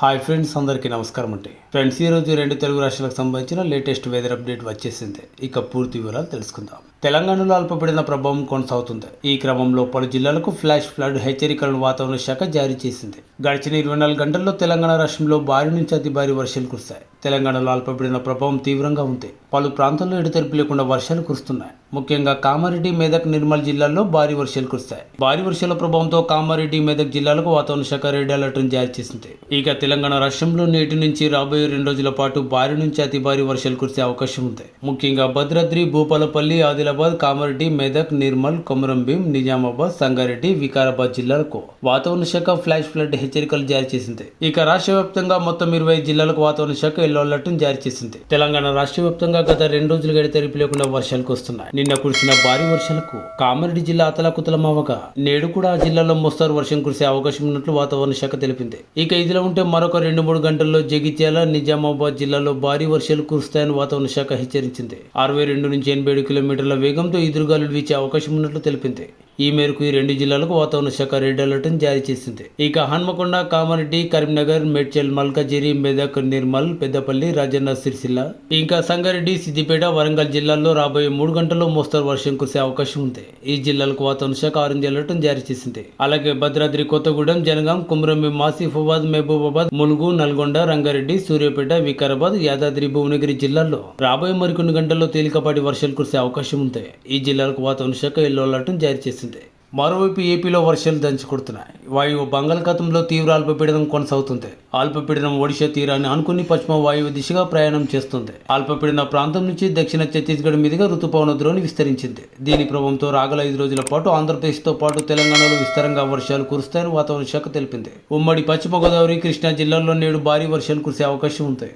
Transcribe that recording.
Hi friends, అందరికీ నమస్కారం అండి. ఫ్రెండ్స్, ఈరోజు రెండు తెలుగు రాష్ట్రాలకు సంబంధించిన లేటెస్ట్ వెదర్ అప్డేట్ వచ్చేసింది. ఇక పూర్తి వివరాలు తెలుసుకుందాం. తెలంగాణలో అల్పపీడన ప్రభావం కొనసాగుతుంది. ఈ క్రమంలో పలు జిల్లాలకు ఫ్లాష్ ఫ్లడ్ హెచ్చరికలను వాతావరణ శాఖ జారీ చేసింది. గడిచిన 24 గంటల్లో తెలంగాణ రాష్ట్రంలో భారీ నుంచి అతి భారీ వర్షాలు కురిశాయి. తెలంగాణలో అల్పపీడన ప్రభావం తీవ్రంగా ఉంది. పలు ప్రాంతాల్లో ఎడతెరిపి లేకుండా వర్షాలు కురుస్తున్నాయి. ముఖ్యంగా కామారెడ్డి, మెదక్, నిర్మల్ జిల్లాల్లో భారీ వర్షాలు కురిశాయి. భారీ వర్షాల ప్రభావంతో కామారెడ్డి, మెదక్ జిల్లాలకు వాతావరణ శాఖ రెడ్ అలర్ట్ జారీ చేసింది. ఇక తెలంగాణ రాష్ట్రంలో నేటి నుంచి రాబోయే 2 రోజుల పాటు భారీ నుంచి అతి భారీ వర్షాలు కురిసే అవకాశం ఉంది. ముఖ్యంగా భద్రాద్రి, భూపాలపల్లి, ఆదిలాబాద్, కామారెడ్డి, మెదక్, నిర్మల్, కొమరంభీం, నిజామాబాద్, సంగారెడ్డి, వికారాబాద్ జిల్లాలకు వాతావరణ శాఖ ఫ్లాష్ ఫ్లడ్ హెచ్చరికలు జారీ చేసింది. ఇక రాష్ట్ర వ్యాప్తంగా మొత్తం 25 జిల్లాలకు వాతావరణ శాఖ ఎల్లో అలర్ట్ జారీ చేసింది. తెలంగాణ రాష్ట్ర వ్యాప్తంగా గత 2 రోజులుగా ఎడతెరిపి లేకుండా వర్షాలు కురుస్తున్నాయి. నిన్న కురిసిన భారీ వర్షాలకు కామారెడ్డి జిల్లా అతలాకుతలమవగా నేడు కూడా ఆ జిల్లాలో మోస్తరు వర్షం కురిసే అవకాశం ఉన్నట్లు వాతావరణ శాఖ తెలిపింది. ఇక ఇదిలా ఉంటే మరొక 2-3 గంటల్లో జగిత్యాల, నిజామాబాద్ జిల్లాలో భారీ వర్షాలు కురుస్తాయని వాతావరణ శాఖ హెచ్చరించింది. 62 నుంచి 87 కిలోమీటర్ల వేగంతో ఎదురుగాలులు వీచే అవకాశం ఉన్నట్లు తెలిపింది. ఈ మేరకు ఈ 2 జిల్లాలకు వాతావరణ శాఖ రెడ్ అలర్ట్ జారీ చేసింది. ఇక హన్మకొండ, కామారెడ్డి, కరీంనగర్, మేడ్చల్, మల్కాజిగిరి, మెదక్, నిర్మల్, పెద్దపల్లి, రాజన్న సిరిసిల్ల, ఇంకా సంగారెడ్డి, సిద్దిపేట, వరంగల్ జిల్లాల్లో రాబోయే 3 గంటల్లో మోస్తరు వర్షం కురిసే అవకాశం ఉంది. ఈ జిల్లాలకు వాతావరణ శాఖ ఆరెంజ్ అలర్ట్ జారీ చేసింది. అలాగే భద్రాద్రి కొత్తగూడెం, జనగాం, కుమ్రంభీం, ఆసిఫాబాద్, మహబూబాబాద్, ములుగు, నల్గొండ, రంగారెడ్డి, సూర్యాపేట, వికారాబాద్, యాదాద్రి భువనగిరి జిల్లాల్లో రాబోయే మరికొన్ని గంటల్లో తేలికపాటి వర్షాలు కురిసే అవకాశం ఉంది. ఈ జిల్లాలకు వాతావరణ శాఖ ఎల్లో అలర్ట్ జారీ చేసింది. మరోవైపు ఏపీలో వర్షాలు దంచుకొడుతున్నాయి. వాయువు బంగాళాఖాతంలో తీవ్ర అల్పపీడనం కొనసాగుతుంది. అల్పపీడనం ఒడిశా తీరాన్ని ఆనుకుని పశ్చిమ వాయువు దిశగా ప్రయాణం చేస్తుంది. అల్పపీడన ప్రాంతం నుంచి దక్షిణ ఛత్తీస్గఢ్ మీదుగా రుతుపవన ద్రోణి విస్తరించింది. దీని ప్రభావంతో రాగల 5 రోజుల పాటు ఆంధ్రప్రదేశ్తో పాటు తెలంగాణలో విస్తారంగా వర్షాలు కురుస్తాయని వాతావరణ శాఖ తెలిపింది. ఉమ్మడి పశ్చిమ గోదావరి, కృష్ణా జిల్లాల్లో నేడు భారీ వర్షాలు కురిసే అవకాశం ఉంది.